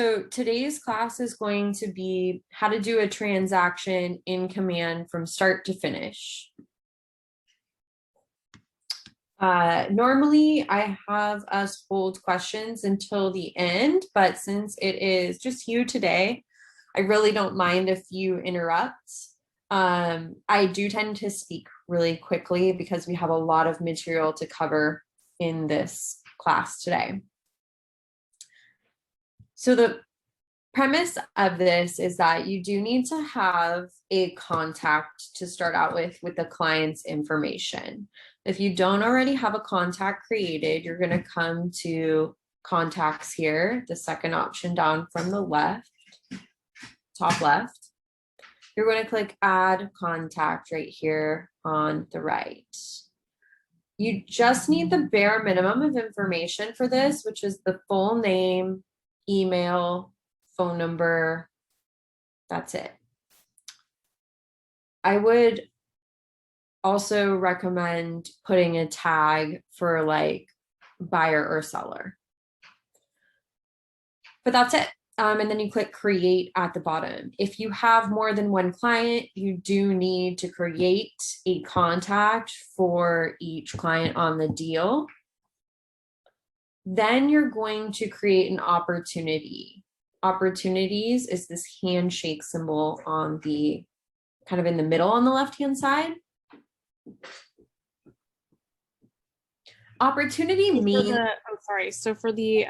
So today's class is going to be how to do a transaction in Command from start to finish. Normally I have us hold questions until the end, but since it is just you today, I really don't mind if you interrupt. I do tend to speak really quickly because we have a lot of material to cover in this class today. So the premise of this is that you do need to have a contact to start out with the client's information. If you don't already have a contact created, you're going to come to contacts here, the second option down from the left, top left. You're going to click add contact right here on the right. You just need the bare minimum of information for this, which is the full name, email, phone number. That's it. I would also recommend putting a tag for like buyer or seller. But that's it. And then you click create at the bottom. If you have more than one client, you do need to create a contact for each client on the deal. Then you're going to create an opportunity. Opportunities is this handshake symbol on the kind of in the middle on the left-hand side. Opportunity means so for the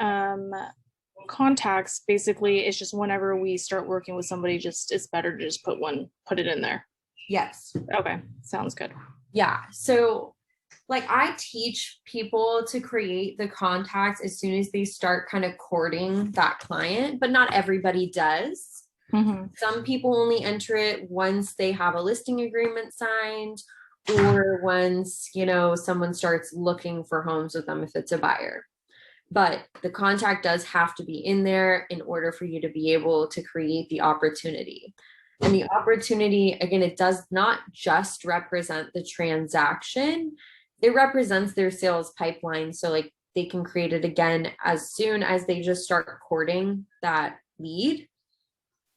contacts, basically it's just whenever we start working with somebody, just it's better to just put it in there. Yes. Okay, sounds good. Yeah. So like I teach people to create the contacts as soon as they start kind of courting that client, but not everybody does. Some people only enter it once they have a listing agreement signed or once, you know, someone starts looking for homes with them if it's a buyer. But the contact does have to be in there in order for you to be able to create the opportunity. And the opportunity, again, it does not just represent the transaction, it represents their sales pipeline. So like they can create it again as soon as they just start courting that lead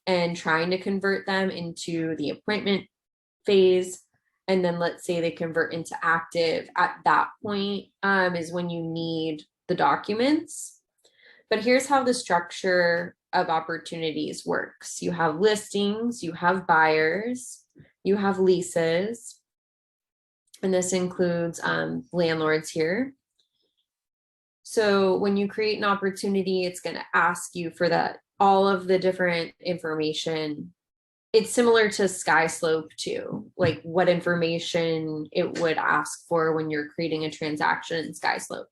and trying to convert them into the appointment phase. And then let's say they convert into active. At that point is when you need the documents. But here's how the structure of opportunities works. You have listings, you have buyers, you have leases, and this includes landlords here. So when you create an opportunity, it's going to ask you for that, all of the different information. It's similar to SkySlope too, like what information it would ask for when you're creating a transaction in SkySlope.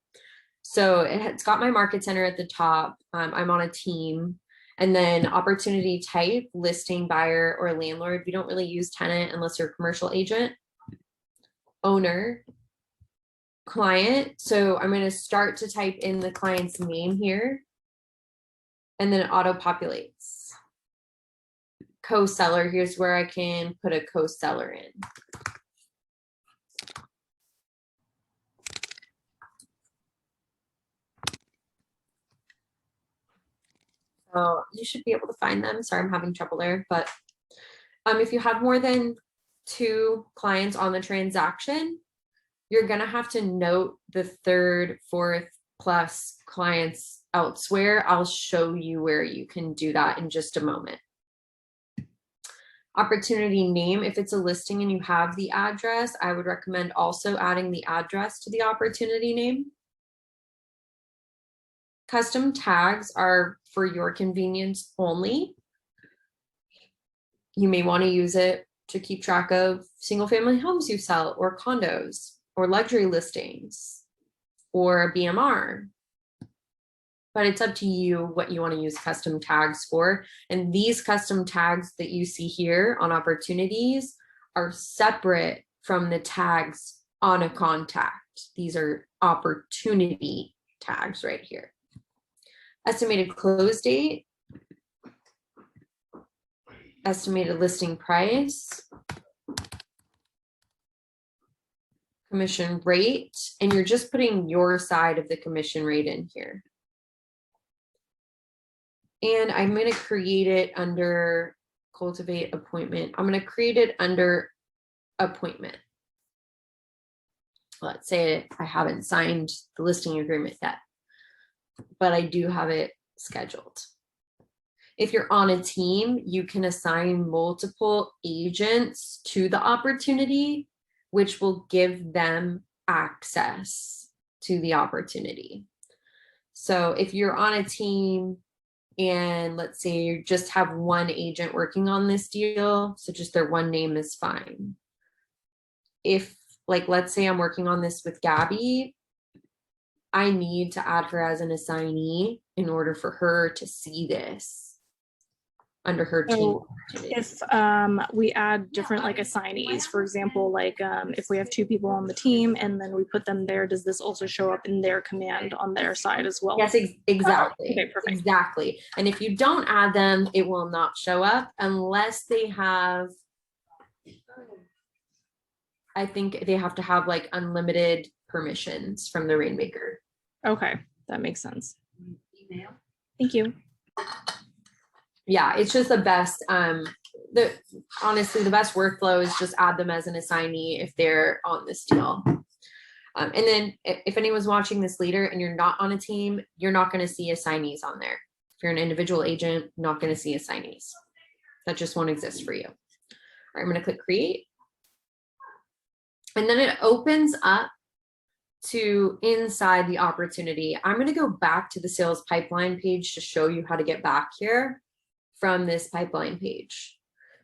So it's got my market center at the top. I'm on a team. And then opportunity type, listing, buyer, or landlord. We don't really use tenant unless you're a commercial agent. Owner, client. So I'm going to start to type in the client's name here. And then it auto-populates. Co-seller, here's where I can put a co-seller in. So you should be able to find them. Sorry, I'm having trouble there. But if you have more than 2 clients on the transaction, you're going to have to note the 3rd, 4th plus clients elsewhere. I'll show you where you can do that in just a moment. Opportunity name, if it's a listing and you have the address, I would recommend also adding the address to the opportunity name. Custom tags are for your convenience only. You may want to use it to keep track of single family homes you sell or condos or luxury listings or BMR. But it's up to you what you want to use custom tags for. And these custom tags that you see here on opportunities are separate from the tags on a contact. These are opportunity tags right here. Estimated close date, estimated listing price, commission rate, and you're just putting your side of the commission rate in here. And I'm going to create it under cultivate appointment. I'm going to create it under appointment. Let's say I haven't signed the listing agreement yet, but I do have it scheduled. If you're on a team, you can assign multiple agents to the opportunity, which will give them access to the opportunity. So if you're on a team and let's say you just have one agent working on this deal, so just their one name is fine. If, like, let's say I'm working on this with Gabby, I need to add her as an assignee in order for her to see this under her team. If we add different like assignees, for example, like if we have 2 people on the team and then we put them there, does this also show up in their command on their side as well? Yes, exactly. Okay, perfect. Exactly. And if you don't add them, it will not show up unless they have, I think they have to have like unlimited permissions from the Rainmaker. Okay, that makes sense. Email. Thank you. Yeah, it's just the best. Honestly, the best workflow is just add them as an assignee if they're on this deal. And then if anyone's watching this later and you're not on a team, you're not going to see assignees on there. If you're an individual agent, not going to see assignees. That just won't exist for you. All right, I'm going to click create. And then it opens up to inside the opportunity. I'm going to go back to the sales pipeline page to show you how to get back here from this pipeline page.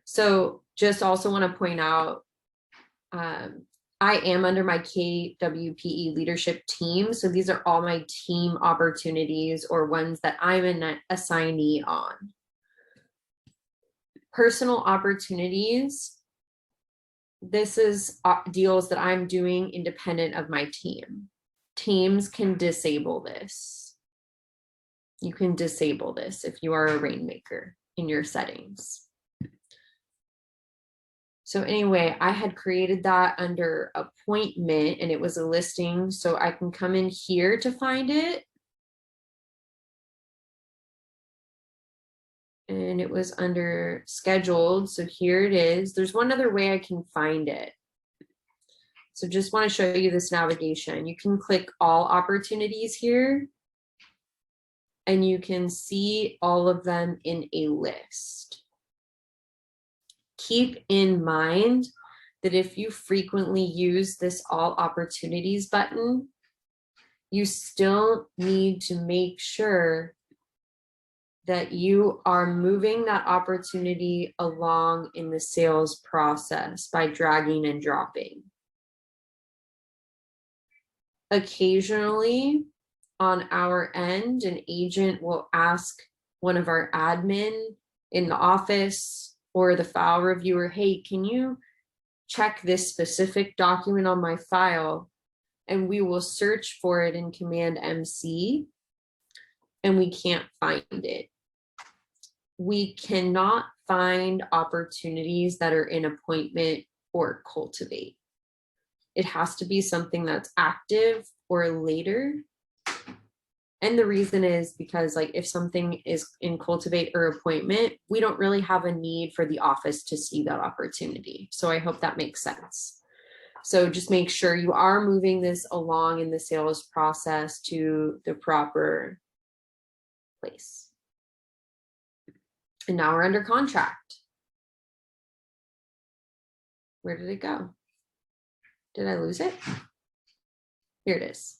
So just also want to point out, I am under my KWPE leadership team. So these are all my team opportunities or ones that I'm an assignee on. Personal opportunities. This is deals that I'm doing independent of my team. Teams can disable this. You can disable this if you are a Rainmaker in your settings. So anyway, I had created that under appointment and it was a listing. So I can come in here to find it. And it was under scheduled. So here it is. There's one other way I can find it. So just want to show you this navigation. You can click all opportunities here. And you can see all of them in a list. Keep in mind that if you frequently use this all opportunities button, you still need to make sure that you are moving that opportunity along in the sales process by dragging and dropping. Occasionally, on our end, an agent will ask one of our admin in the office or the file reviewer, hey, can you check this specific document on my file? And we will search for it in Command MC and we can't find it. We cannot find opportunities that are in appointment or cultivate. It has to be something that's active or later. And the reason is because, like, if something is in cultivate or appointment, we don't really have a need for the office to see that opportunity. So I hope that makes sense. So just make sure you are moving this along in the sales process to the proper place. And now we're under contract. Where did it go? Did I lose it? Here it is.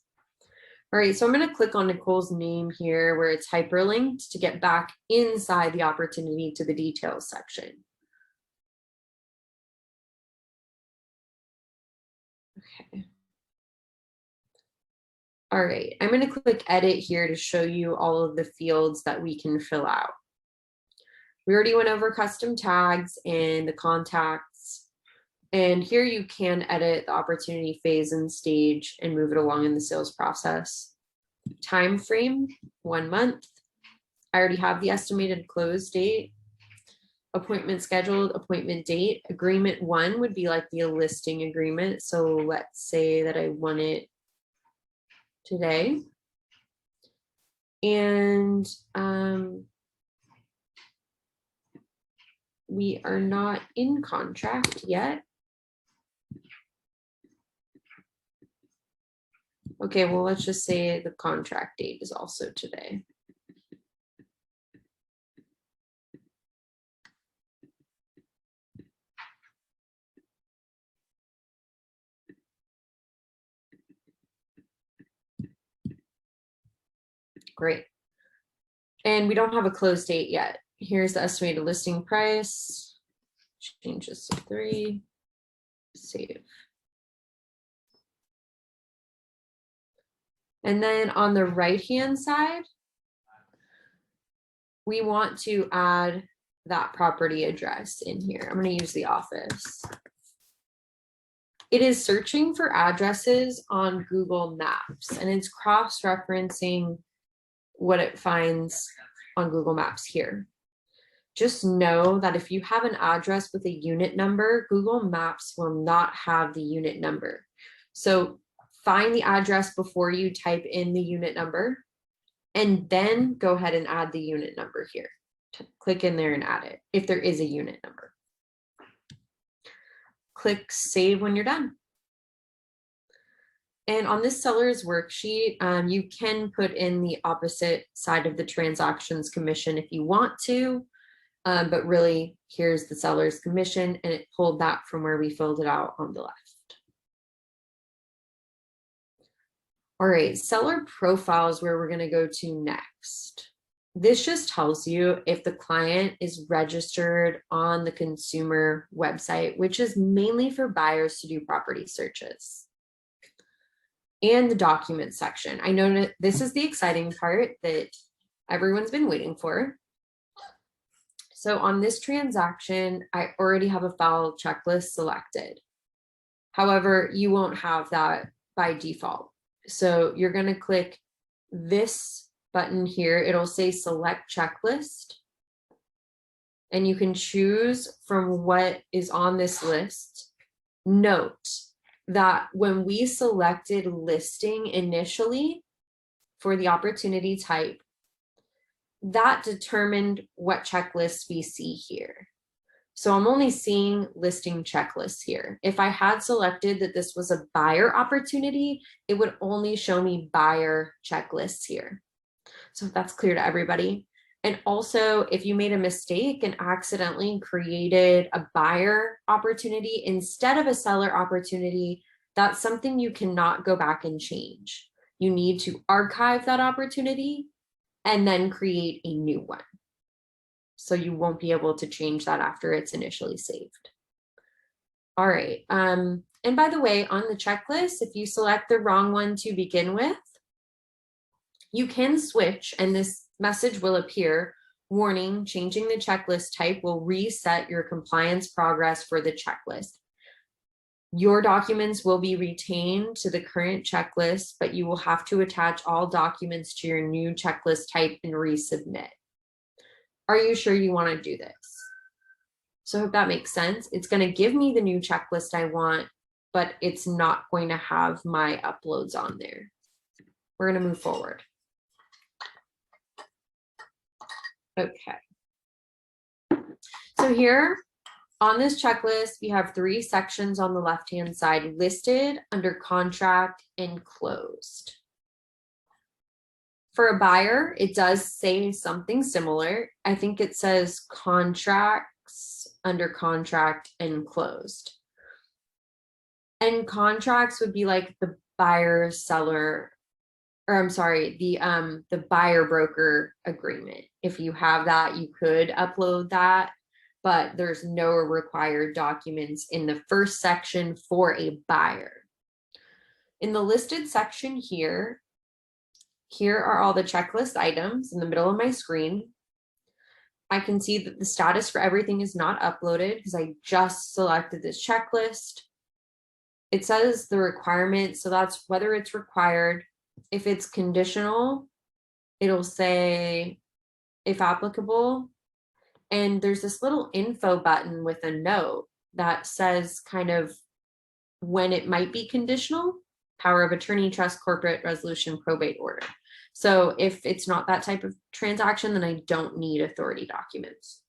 All right, so I'm going to click on Nicole's name here where it's hyperlinked to get back inside the opportunity to the details section. Okay. All right, I'm going to click edit here to show you all of the fields that we can fill out. We already went over custom tags and the contacts. And here you can edit the opportunity phase and stage and move it along in the sales process. Time frame, 1 month. I already have the estimated close date. Appointment scheduled, appointment date. Agreement 1 would be like the listing agreement. So let's say that I want it today. And we are not in contract yet. Okay, well, let's just say the contract date is also today. Great. And we don't have a close date yet. Here's the estimated listing price. Change this to 3. Save. And then on the right-hand side, we want to add that property address in here. I'm going to use the office. It is searching for addresses on Google Maps, and it's cross-referencing what it finds on Google Maps here. Just know that if you have an address with a unit number, Google Maps will not have the unit number. So find the address before you type in the unit number, and then go ahead and add the unit number here. Click in there and add it if there is a unit number. Click save when you're done. And on this seller's worksheet, you can put in the opposite side of the transactions commission if you want to, but really here's the seller's commission, and it pulled that from where we filled it out on the left. All right, seller profile is where we're going to go to next. This just tells you if the client is registered on the consumer website, which is mainly for buyers to do property searches. And the document section. I know that this is the exciting part that everyone's been waiting for. So on this transaction, I already have a file checklist selected. However, you won't have that by default. So you're going to click this button here. It'll say select checklist. And you can choose from what is on this list. Note that when we selected listing initially for the opportunity type, that determined what checklists we see here. So I'm only seeing listing checklists here. If I had selected that this was a buyer opportunity, it would only show me buyer checklists here. So that's clear to everybody. And also, if you made a mistake and accidentally created a buyer opportunity instead of a seller opportunity, that's something you cannot go back and change. You need to archive that opportunity and then create a new one. So you won't be able to change that after it's initially saved. All right. And by the way, on the checklist, if you select the wrong one to begin with, you can switch and this message will appear. Warning, changing the checklist type will reset your compliance progress for the checklist. Your documents will be retained to the current checklist, but you will have to attach all documents to your new checklist type and resubmit. Are you sure you want to do this? So I hope that makes sense. It's going to give me the new checklist I want, but it's not going to have my uploads on there. We're going to move forward. Okay. So here on this checklist, we have 3 sections on the left-hand side listed under contract and closed. For a buyer, it does say something similar. I think it says contracts under contract and closed. And contracts would be like the buyer seller, or I'm sorry, the buyer broker agreement. If you have that, you could upload that, but there's no required documents in the first section for a buyer. In the listed section here are all the checklist items in the middle of my screen. I can see that the status for everything is not uploaded because I just selected this checklist. It says the requirement, so that's whether it's required. If it's conditional, it'll say if applicable. And there's this little info button with a note that says kind of when it might be conditional: power of attorney, trust, corporate resolution, probate order. So if it's not that type of transaction, then I don't need authority documents.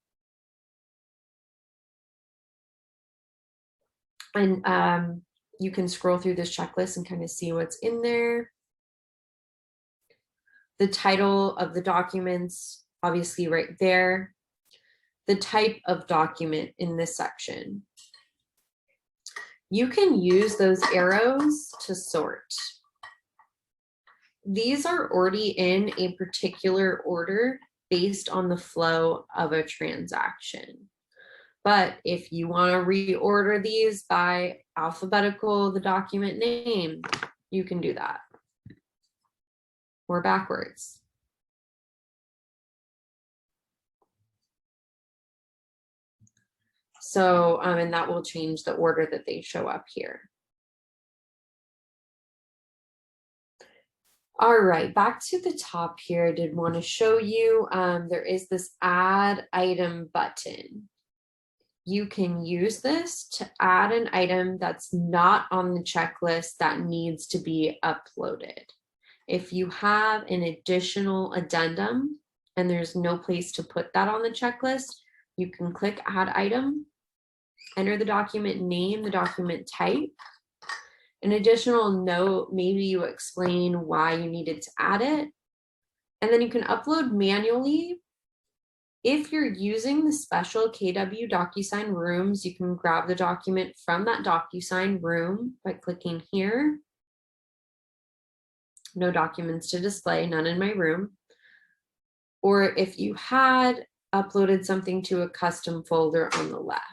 And you can scroll through this checklist and kind of see what's in there. The title of the documents, obviously right there. The type of document in this section. You can use those arrows to sort. These are already in a particular order based on the flow of a transaction. But if you want to reorder these by alphabetical, the document name, you can do that. Or backwards. So, and that will change the order that they show up here. All right, back to the top here. I did want to show you, there is this add item button. You can use this to add an item that's not on the checklist that needs to be uploaded. If you have an additional addendum and there's no place to put that on the checklist, you can click add item, enter the document name, the document type. An additional note, maybe you explain why you needed to add it, and then you can upload manually. If you're using the special KW DocuSign rooms, you can grab the document from that DocuSign room by clicking here. No documents to display, none in my room. Or if you had uploaded something to a custom folder on the left,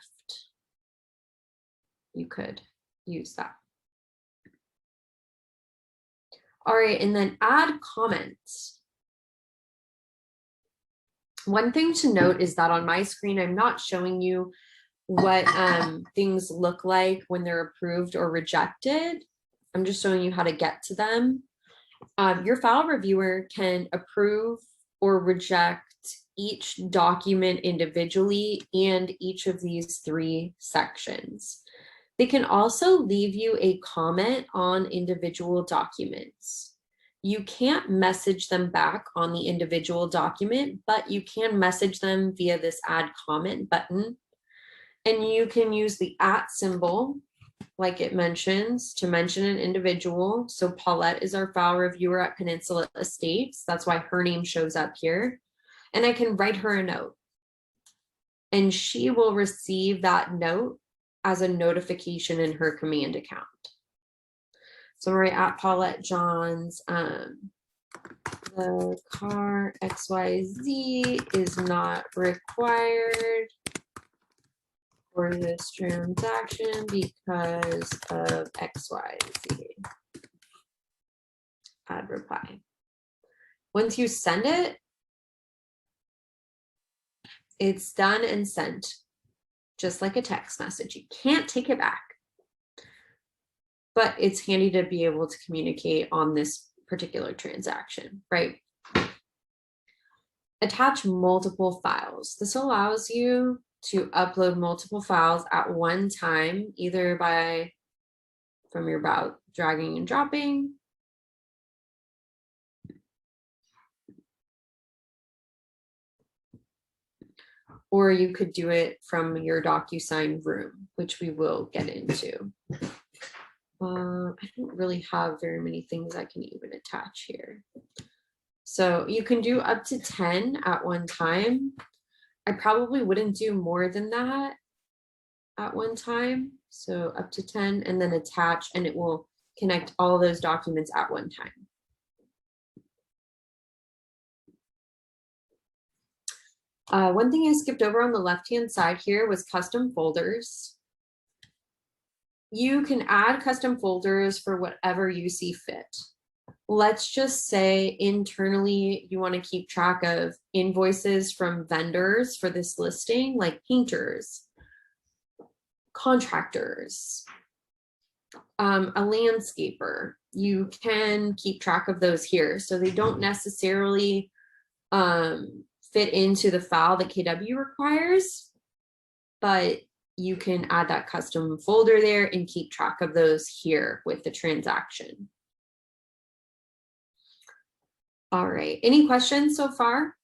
you could use that. All right, and then add comments. One thing to note is that on my screen, I'm not showing you what things look like when they're approved or rejected. I'm just showing you how to get to them. Your file reviewer can approve or reject each document individually and each of these 3 sections. They can also leave you a comment on individual documents. You can't message them back on the individual document, but you can message them via this add comment button. And you can use the @ symbol, like it mentions, to mention an individual. So Paulette is our file reviewer at Peninsula Estates. That's why her name shows up here. And I can write her a note. And she will receive that note as a notification in her command account. So we're at Paulette Johns. The car XYZ is not required for this transaction because of XYZ. Add reply. Once you send it, it's done and sent. Just like a text message. You can't take it back. But it's handy to be able to communicate on this particular transaction, right? Attach multiple files. This allows you to upload multiple files at one time, either from your browser, dragging and dropping, or you could do it from your DocuSign room, which we will get into. I don't really have very many things I can even attach here. So you can do up to 10 at one time. I probably wouldn't do more than that at one time. So up to 10 and then attach, and it will connect all those documents at one time. One thing I skipped over on the left-hand side here was custom folders. You can add custom folders for whatever you see fit. Let's just say internally you want to keep track of invoices from vendors for this listing, like painters, contractors, a landscaper. You can keep track of those here. So they don't necessarily fit into the file that KW requires, but you can add that custom folder there and keep track of those here with the transaction. All right, any questions so far?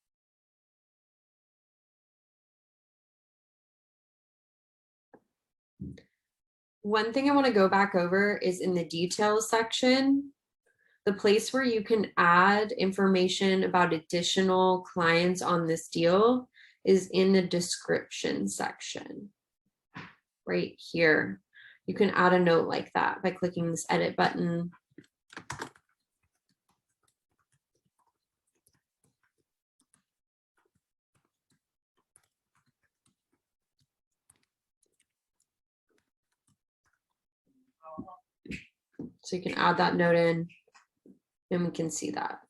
one thing I want to go back over is in the details section, the place where you can add information about additional clients on this deal is in the description section right here. You can add a note like that by clicking this edit button. So you can add that note in and we can see that.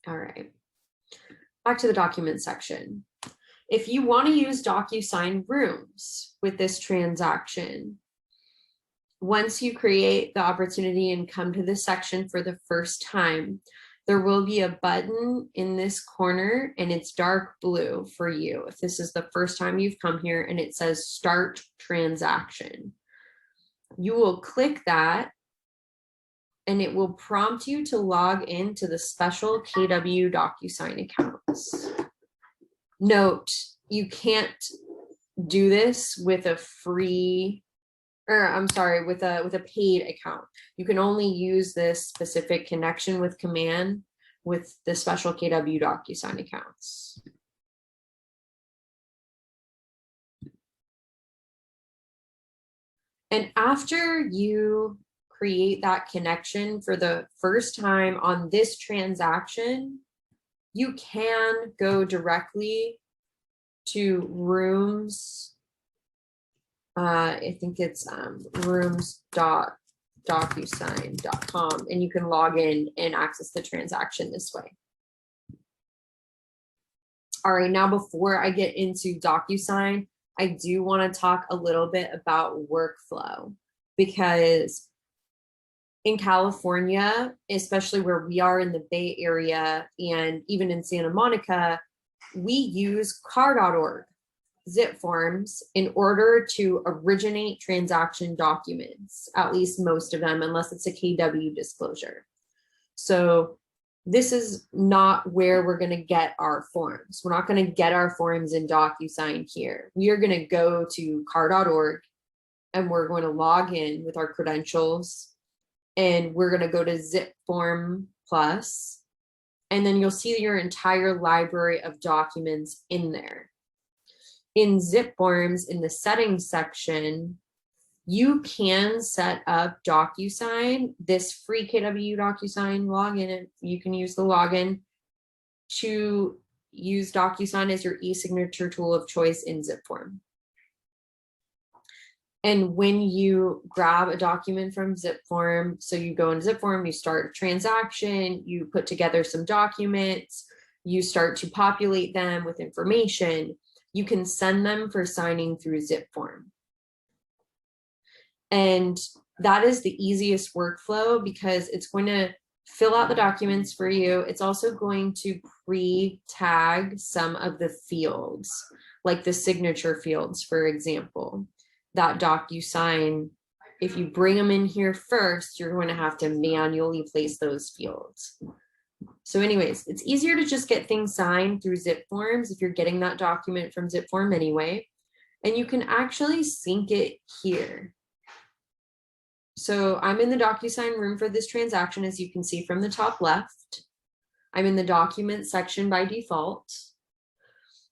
All right, back to the document section. If you want to use DocuSign Rooms with this transaction, once you create the opportunity and come to this section for the first time, there will be a button in this corner and it's dark blue for you. If this is the first time you've come here and it says Start Transaction, you will click that and it will prompt you to log into the special KW DocuSign accounts. Note, you can't do this with a free, or I'm sorry, with a paid account. You can only use this specific connection with command with the special KW DocuSign accounts. And after you create that connection for the first time on this transaction, you can go directly to Rooms. I think it's rooms.docusign.com, and you can log in and access the transaction this way. All right, now before I get into DocuSign, I do want to talk a little bit about workflow, because in California, especially where we are in the Bay Area and even in Santa Monica, we use car.org zip forms in order to originate transaction documents, at least most of them, unless it's a KW disclosure. So this is not where we're going to get our forms. We're not going to get our forms in DocuSign here. We are going to go to car.org and we're going to log in with our credentials, and we're going to go to Zip Form Plus, and then you'll see your entire library of documents in there. In Zip Forms, in the settings section, you can set up DocuSign, this free KW DocuSign login. You can use the login to use DocuSign as your e-signature tool of choice in Zip Form. And when you grab a document from Zip Form, so you go into Zip Form, you start a transaction, you put together some documents, you start to populate them with information, you can send them for signing through Zip Form. And that is the easiest workflow because it's going to fill out the documents for you. It's also going to pre-tag some of the fields, like the signature fields, for example. That DocuSign, if you bring them in here first, you're going to have to manually place those fields. So anyways, it's easier to just get things signed through Zip Forms if you're getting that document from Zip Form anyway. And you can actually sync it here. So I'm in the DocuSign room for this transaction, as you can see from the top left. I'm in the document section by default.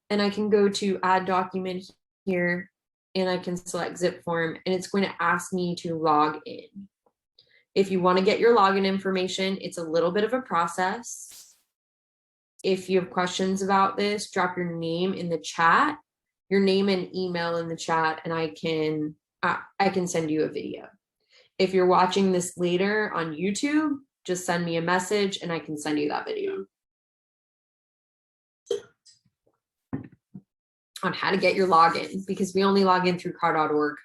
And I can go to add document here, and I can select Zip Form, and it's going to ask me to log in. If you want to get your login information, it's a little bit of a process. If you have questions about this, drop your name in the chat, your name and email in the chat, and I can send you a video. If you're watching this later on YouTube, just send me a message and I can send you that video on how to get your login, because we only log in through car.org.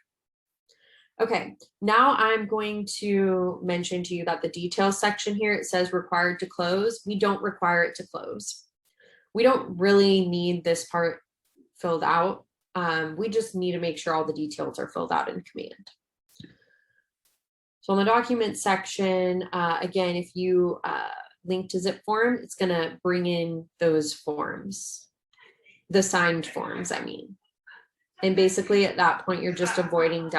Okay, now I'm going to mention to you that the details section here, it says required to close. We don't require it to close. We don't really need this part filled out. We just need to make sure all the details are filled out in command. So in the document section, again, if you link to Zip Form, it's going to bring in those forms, the signed forms, I mean. And basically at that point, you're just avoiding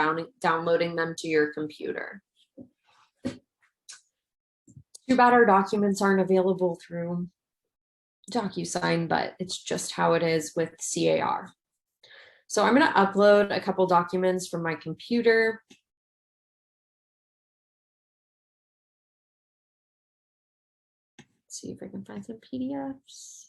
downloading them to your computer. Too bad our documents aren't available through DocuSign, but it's just how it is with CAR. So I'm going to upload a couple documents from my computer. Let's see if I can find some PDFs.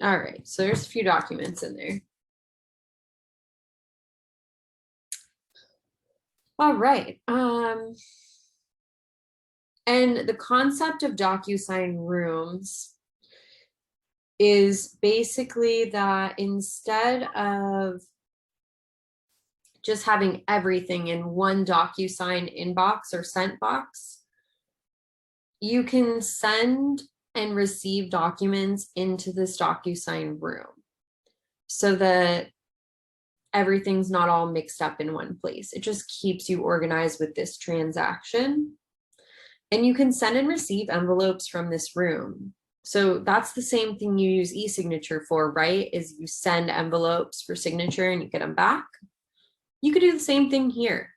All right, so there's a few documents in there. All right. And the concept of DocuSign rooms is basically that instead of just having everything in one DocuSign inbox or sent box, you can send and receive documents into this DocuSign room so that everything's not all mixed up in one place. It just keeps you organized with this transaction. And you can send and receive envelopes from this room. So that's the same thing you use e-signature for, right? Is you send envelopes for signature and you get them back. You could do the same thing here.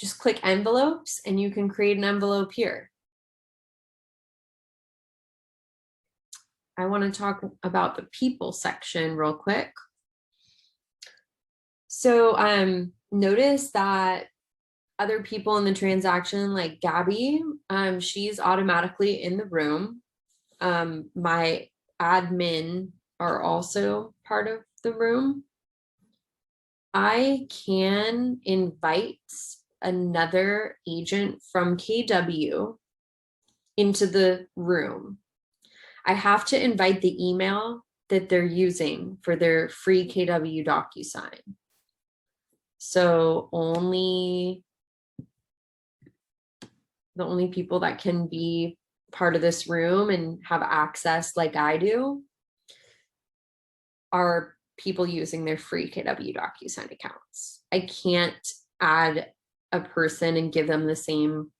Just click envelopes and you can create an envelope here. I want to talk about the people section real quick. So notice that other people in the transaction, like Gabby, she's automatically in the room. My admin are also part of the room. I can invite another agent from KW into the room. I have to invite the email that they're using for their free KW DocuSign. So the only people that can be part of this room and have access like I do are people using their free KW DocuSign accounts. I can't add a person and give them the same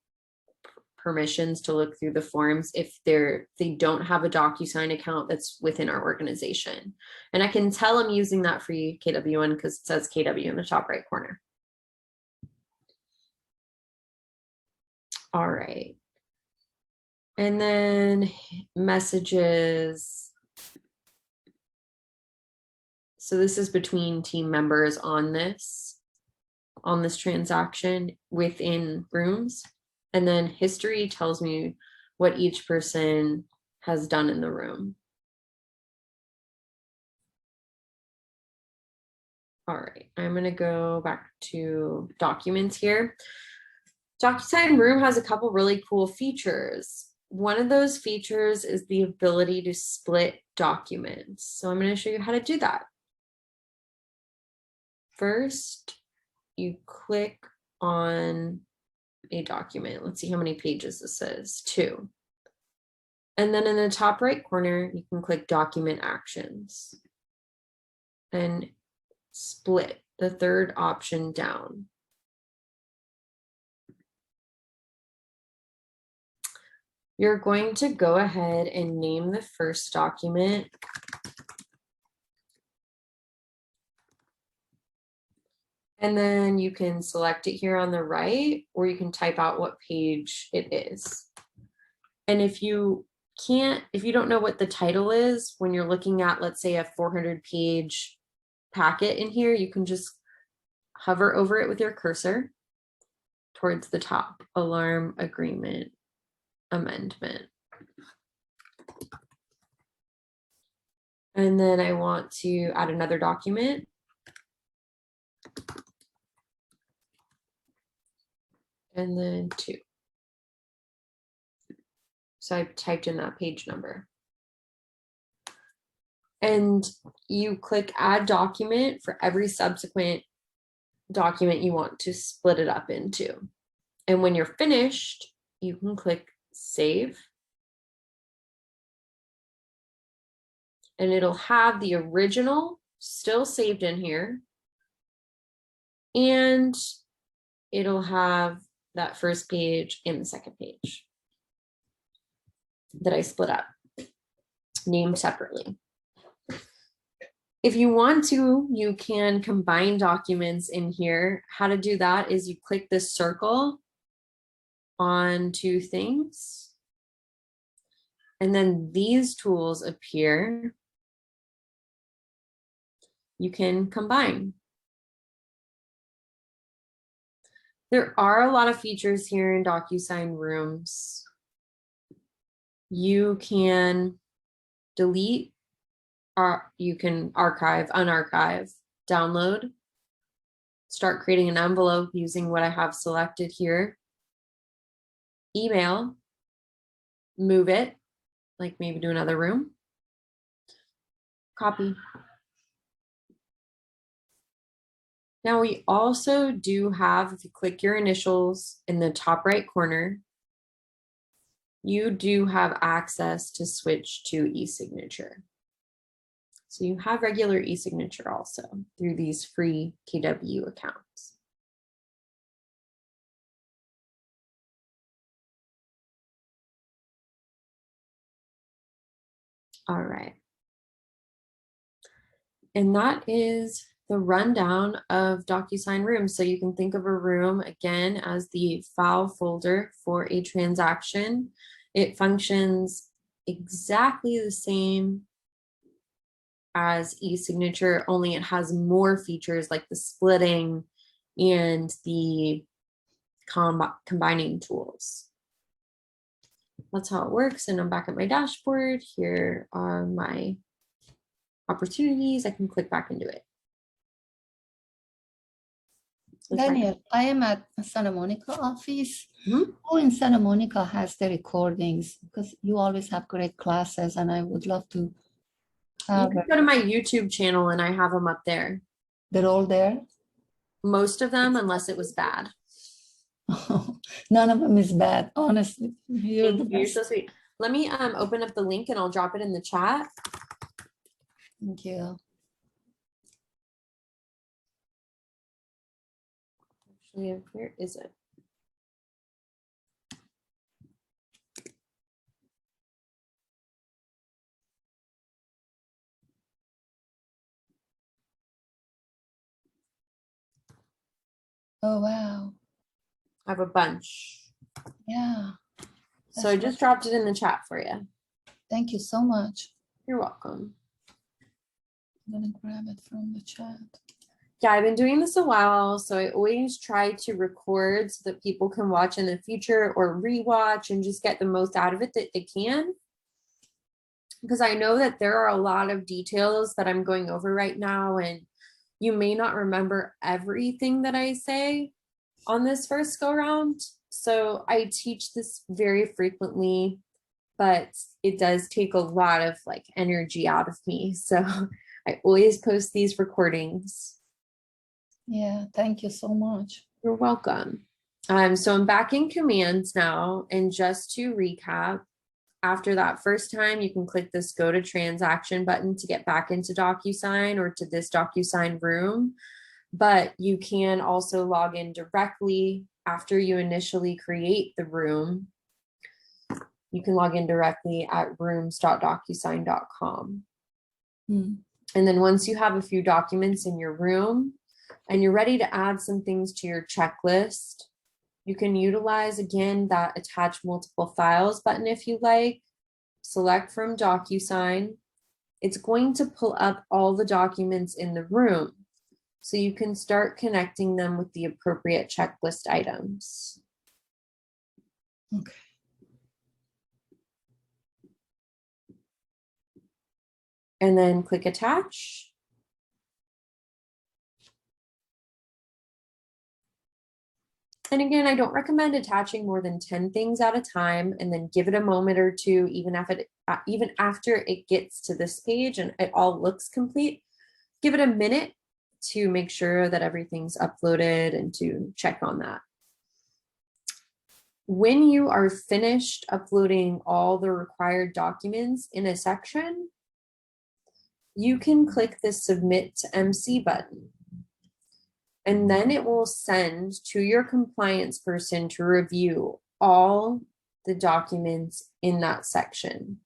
permissions to look through the forms if they don't have a DocuSign account that's within our organization. And I can tell I'm using that free KW one because it says KW in the top right corner. All right. And then messages. So this is between team members on this transaction within rooms. And then history tells me what each person has done in the room. All right, I'm going to go back to documents here. DocuSign Room has a couple really cool features. One of those features is the ability to split documents. So I'm going to show you how to do that. First, you click on a document. Let's see how many pages this is. 2. And then in the top right corner, you can click Document Actions and split the third option down. You're going to go ahead and name the first document. And then you can select it here on the right, or you can type out what page it is. And if you don't know what the title is, when you're looking at, let's say, a 400-page packet in here, you can just hover over it with your cursor towards the top, Alarm Agreement Amendment. And then I want to add another document. And then 2. So I typed in that page number. And you click Add Document for every subsequent document you want to split it up into. And when you're finished, you can click Save. and it'll have the original still saved in here. And it'll have that first page and the second page that I split up, named separately. If you want to, you can combine documents in here. How to do that is you click this circle on two things, and then these tools appear. You can combine. There are a lot of features here in DocuSign Rooms. You can delete, or you can archive, unarchive, download, start creating an envelope using what I have selected here, email, move it, like maybe to another room, copy. Now we also do have, if you click your initials in the top right corner, you do have access to switch to e-signature. So you have regular e-signature also through these free KW accounts. All right. And that is the rundown of DocuSign Rooms. So you can think of a room again as the file folder for a transaction. It functions exactly the same as e-signature, only it has more features like the splitting and the combining tools. That's how it works. And I'm back at my dashboard. Here are my opportunities. I can click back into it. Daniel, I am at Santa Monica office. Mm-hmm. Who in Santa Monica has the recordings? Because you always have great classes and I would love to have. You can go to my YouTube channel and I have them up there. They're all there? Most of them, unless it was bad. None of them is bad, honestly. You're so sweet. Let me open up the link and I'll drop it in the chat. Thank you. Actually, where is it? Oh, wow. I have a bunch. Yeah. So I just dropped it in the chat for you. Thank you so much. You're welcome. I'm gonna grab it from the chat. Yeah, I've been doing this a while, so I always try to record so that people can watch in the future or rewatch and just get the most out of it that they can. Because I know that there are a lot of details that I'm going over right now, and you may not remember everything that I say on this first go round. So I teach this very frequently, but it does take a lot of like energy out of me. So I always post these recordings. Yeah, thank you so much. You're welcome. So I'm back in commands now. And just to recap, after that first time, you can click this go to transaction button to get back into DocuSign or to this DocuSign room. But you can also log in directly after you initially create the room. You can log in directly at rooms.docusign.com. And then once you have a few documents in your room and you're ready to add some things to your checklist, you can utilize again that attach multiple files button if you like. Select from DocuSign. It's going to pull up all the documents in the room, so you can start connecting them with the appropriate checklist items. Okay. And then click attach. And again, I don't recommend attaching more than 10 things at a time, and then give it a moment or two, even after it gets to this page and it all looks complete. Give it a minute to make sure that everything's uploaded and to check on that. When you are finished uploading all the required documents in a section, you can click the Submit to MC button. And then it will send to your compliance person to review all the documents in that section.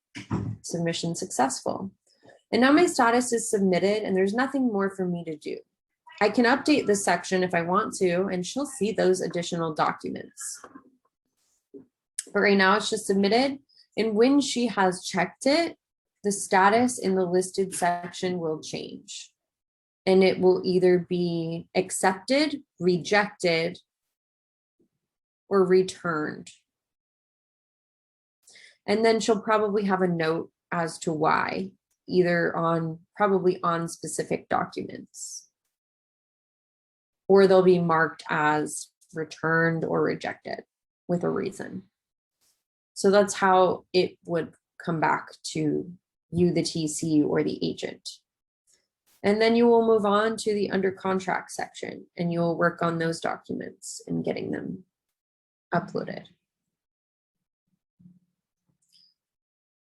Submission successful. And now my status is submitted and there's nothing more for me to do. I can update this section if I want to, and she'll see those additional documents. But right now it's just submitted. And when she has checked it, the status in the listed section will change. And it will either be accepted, rejected, or returned. And then she'll probably have a note as to why, either probably on specific documents. Or they'll be marked as returned or rejected with a reason. So that's how it would come back to you, the TC or the agent. And then you will move on to the under contract section and you will work on those documents and getting them uploaded.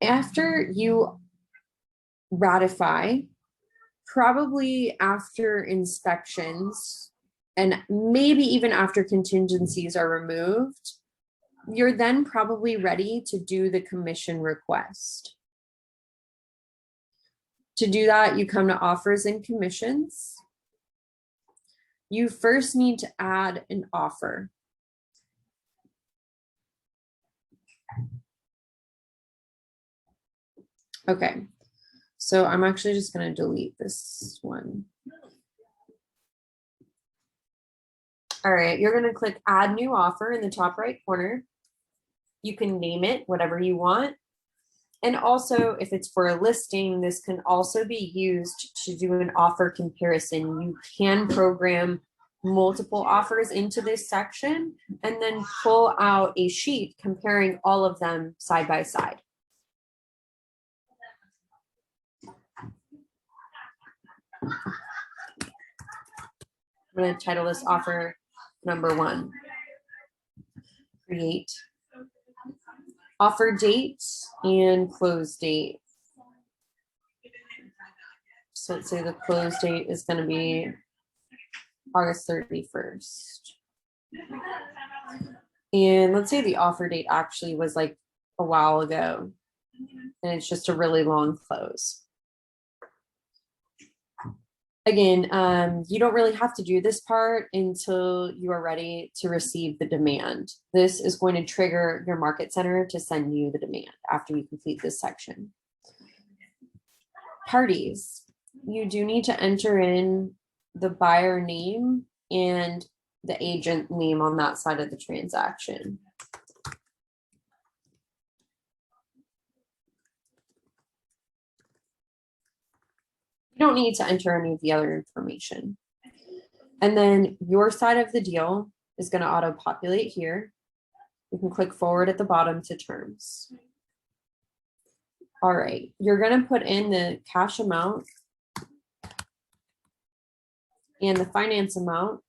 After you ratify, probably after inspections and maybe even after contingencies are removed, you're then probably ready to do the commission request. To do that, you come to offers and commissions. You first need to add an offer. Okay, so I'm actually just going to delete this one. All right, you're going to click add new offer in the top right corner. You can name it whatever you want. And also, if it's for a listing, this can also be used to do an offer comparison. You can program multiple offers into this section and then pull out a sheet comparing all of them side by side. I'm going to title this offer number 1. Create offer date and close date. So let's say the close date is going to be August 31st. And let's say the offer date actually was like a while ago and it's just a really long close. Again, you don't really have to do this part until you are ready to receive the demand. This is going to trigger your market center to send you the demand after you complete this section. Parties, you do need to enter in the buyer name and the agent name on that side of the transaction. You don't need to enter any of the other information. And then your side of the deal is going to auto populate here. You can click forward at the bottom to terms. All right, you're going to put in the cash amount and the finance amount.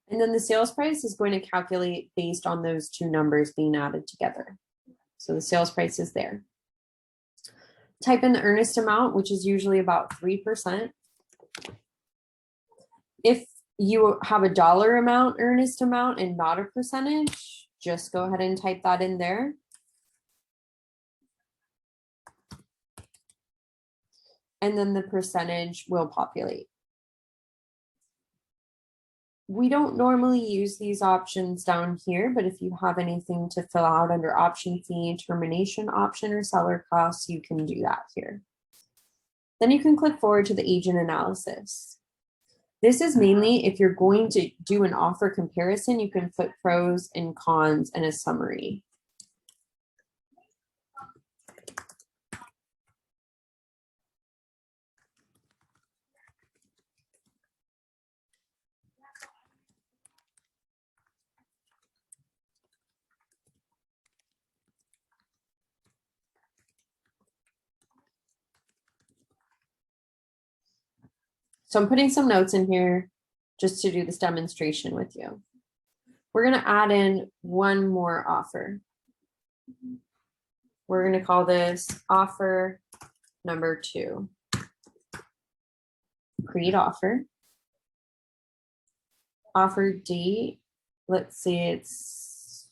And then the sales price is going to calculate based on those two numbers being added together. So the sales price is there. Type in the earnest amount, which is usually about 3%. If you have a dollar amount, earnest amount, and not a percentage, just go ahead and type that in there. And then the percentage will populate. We don't normally use these options down here, but if you have anything to fill out under option fee, termination option, or seller costs, you can do that here. Then you can click forward to the agent analysis. This is mainly if you're going to do an offer comparison, you can put pros and cons and a summary. So I'm putting some notes in here just to do this demonstration with you. We're going to add in one more offer. We're going to call this offer number 2. Create offer. Offer date. Let's see, it's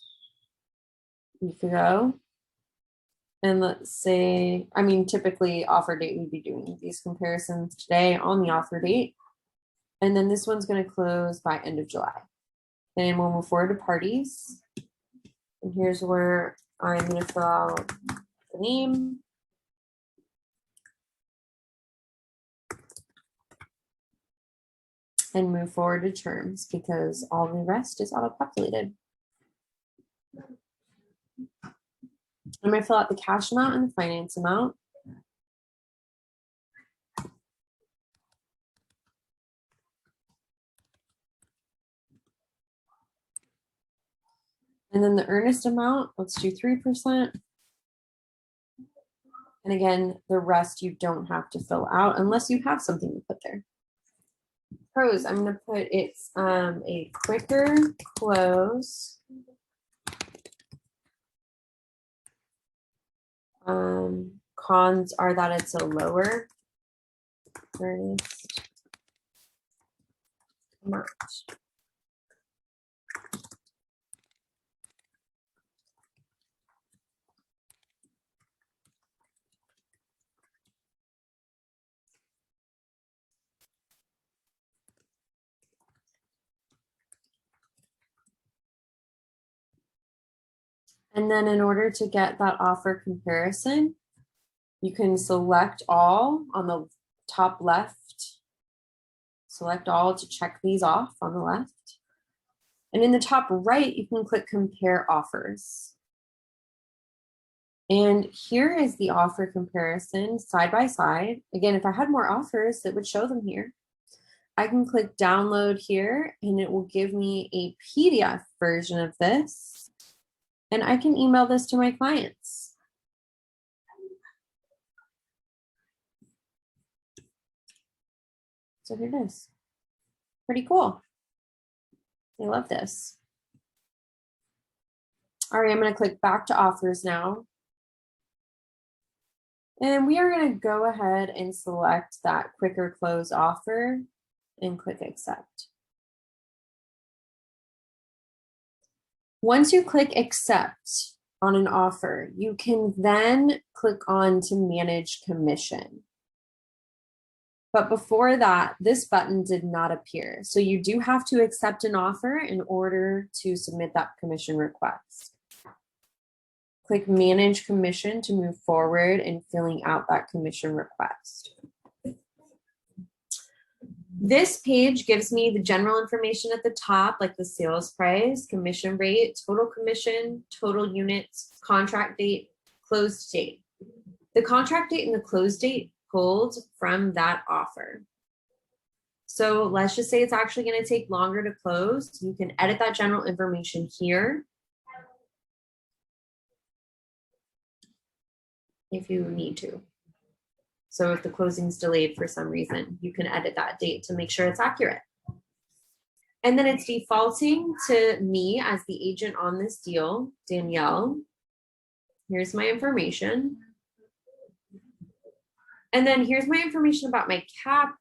a week ago. And let's say, I mean, typically offer date, we'd be doing these comparisons today on the offer date. And then this one's going to close by end of July. Then we'll move forward to parties. And here's where I'm going to fill out the name. And move forward to terms because all the rest is auto-populated. I'm going to fill out the cash amount and the finance amount. And then the earnest amount, let's do 3%. And again, the rest you don't have to fill out unless you have something to put there. Pros, I'm going to put it's a quicker close. Cons are that it's a lower earnest amount. And then in order to get that offer comparison, you can select all on the top left. Select all to check these off on the left. And in the top right, you can click compare offers. And here is the offer comparison side by side. Again, if I had more offers, it would show them here. I can click download here and it will give me a PDF version of this. And I can email this to my clients. So here it is. Pretty cool. I love this. All right, I'm going to click back to offers now. And we are going to go ahead and select that quicker close offer and click accept. Once you click accept on an offer, you can then click on to manage commission. But before that, this button did not appear. So you do have to accept an offer in order to submit that commission request. Click manage commission to move forward in filling out that commission request. This page gives me the general information at the top, like the sales price, commission rate, total commission, total units, contract date, closed date. The contract date and the close date pulled from that offer. So let's just say it's actually going to take longer to close. You can edit that general information here if you need to. So if the closing's delayed for some reason, you can edit that date to make sure it's accurate. And then it's defaulting to me as the agent on this deal, Danielle. Here's my information. And then here's my information about my cap.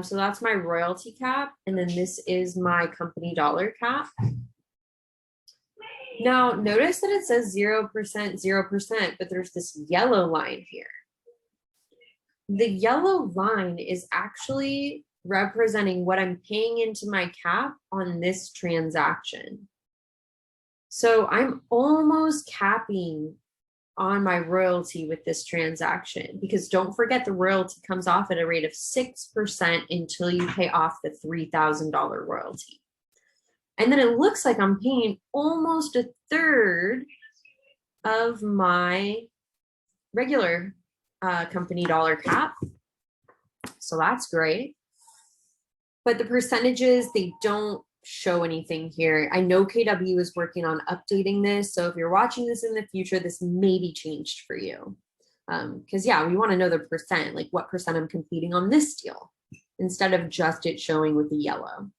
So that's my royalty cap. And then this is my company dollar cap. Now notice that it says 0%, 0%, but there's this yellow line here. The yellow line is actually representing what I'm paying into my cap on this transaction. So I'm almost capping on my royalty with this transaction, because don't forget the royalty comes off at a rate of 6% until you pay off the $3,000 royalty. And then it looks like I'm paying almost a third of my regular company dollar cap. So that's great. But the percentages, they don't show anything here. I know KW is working on updating this. So if you're watching this in the future, this may be changed for you. Because yeah, we want to know the percent, like what percent I'm completing on this deal, instead of just it showing with the yellow.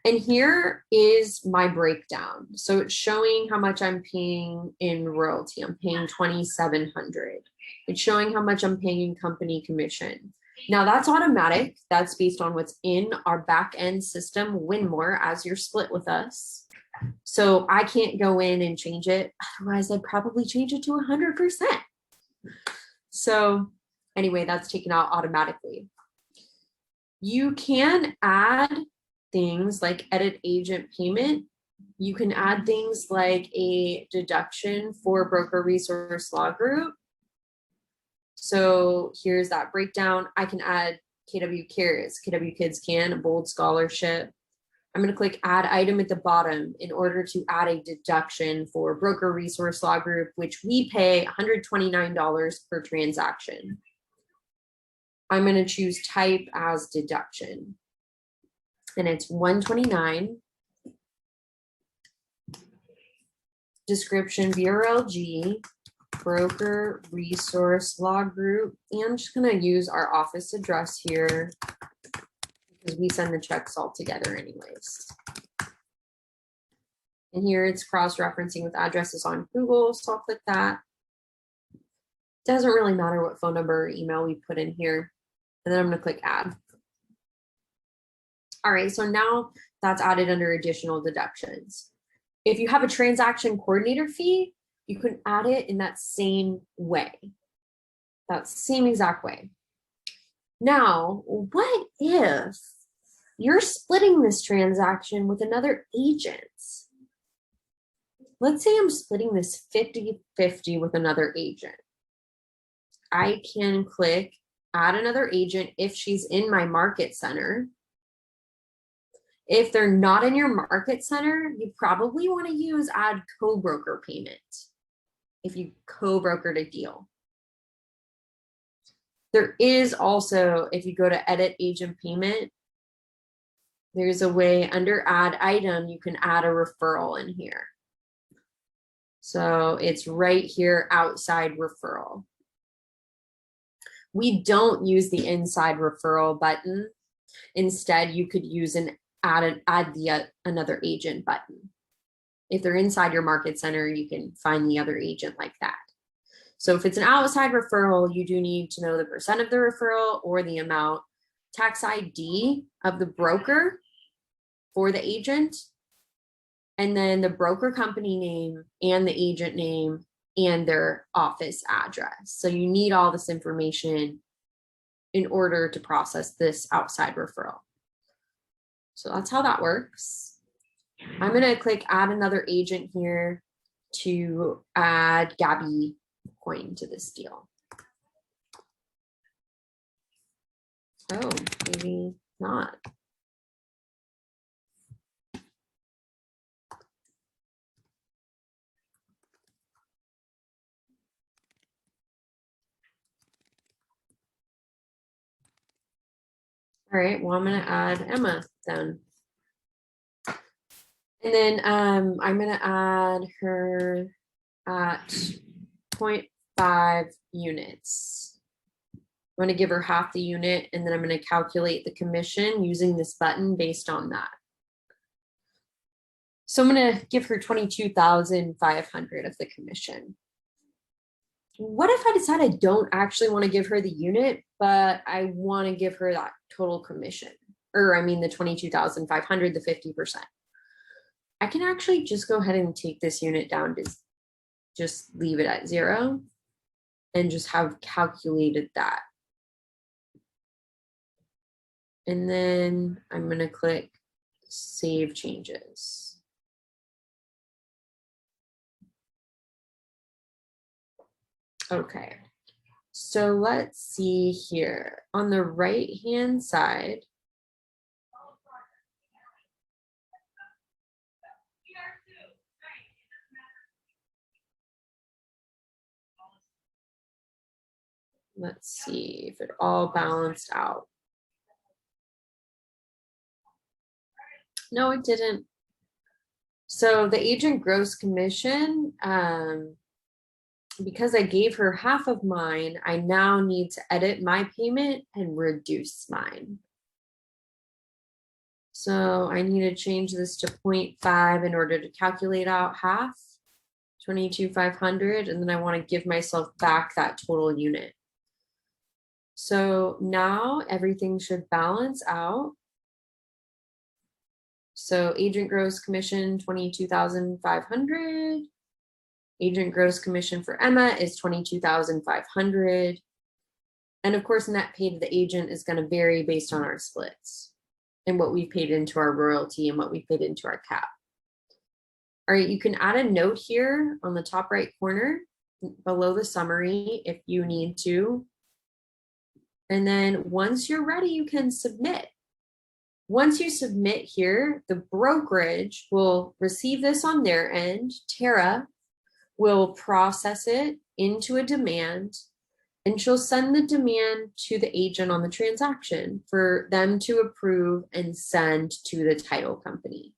And here is my breakdown. So it's showing how much I'm paying in royalty. I'm paying $2,700. It's showing how much I'm paying in company commission. Now that's automatic. That's based on what's in our back end system, Winmore, as you're split with us. So I can't go in and change it. Otherwise, I'd probably change it to 100%. So anyway, that's taken out automatically. You can add things like edit agent payment. You can add things like a deduction for broker resource law group. So here's that breakdown. I can add KW Cares, KW Kids Can, a Bold Scholarship. I'm going to click add item at the bottom in order to add a deduction for broker resource law group, which we pay $129 per transaction. I'm going to choose type as deduction, and it's $129. Description VRLG, broker resource law group. And I'm just going to use our office address here because we send the checks all together anyways. And here it's cross-referencing with addresses on Google, so I'll click that. Doesn't really matter what phone number or email we put in here. And then I'm going to click add. All right, so now that's added under additional deductions. If you have a transaction coordinator fee, you can add it in that same way, that same exact way. Now, what if you're splitting this transaction with another agent? Let's say I'm splitting this 50-50 with another agent. I can click add another agent if she's in my market center. If they're not in your market center, you probably want to use add co-broker payment if you co-brokered a deal. There is also, if you go to edit agent payment, there's a way under add item, you can add a referral in here. So it's right here, outside referral. We don't use the inside referral button. Instead, you could use an add another agent button. If they're inside your market center, you can find the other agent like that. So if it's an outside referral, you do need to know the percent of the referral or the amount, tax ID of the broker for the agent, and then the broker company name and the agent name and their office address. So you need all this information in order to process this outside referral. So that's how that works. I'm going to click add another agent here to add Gabby Coin to this deal. Oh, maybe not. All right, well, I'm going to add Emma then. And then I'm going to add her at 0.5 units. I'm going to give her half the unit, and then I'm going to calculate the commission using this button based on that. So I'm going to give her 22,500 of the commission. What if I decide I don't actually want to give her the unit, but I want to give her that total commission, or I mean the 22,500, the 50%. I can actually just go ahead and take this unit down to just leave it at 0 and just have calculated that. And then I'm going to click save changes. Okay, so let's see here. On the right-hand side, let's see if it all balanced out. No, it didn't. So the agent gross commission, because I gave her half of mine, I now need to edit my payment and reduce mine. So I need to change this to 0.5 in order to calculate out half, 22,500, and then I want to give myself back that total unit. So now everything should balance out. So agent gross commission, 22,500. Agent gross commission for Emma is 22,500. And of course, net pay to the agent is going to vary based on our splits and what we've paid into our royalty and what we paid into our cap. All right, you can add a note here on the top right corner below the summary if you need to. And then once you're ready, you can submit. Once you submit here, the brokerage will receive this on their end. Tara will process it into a demand, and she'll send the demand to the agent on the transaction for them to approve and send to the title company.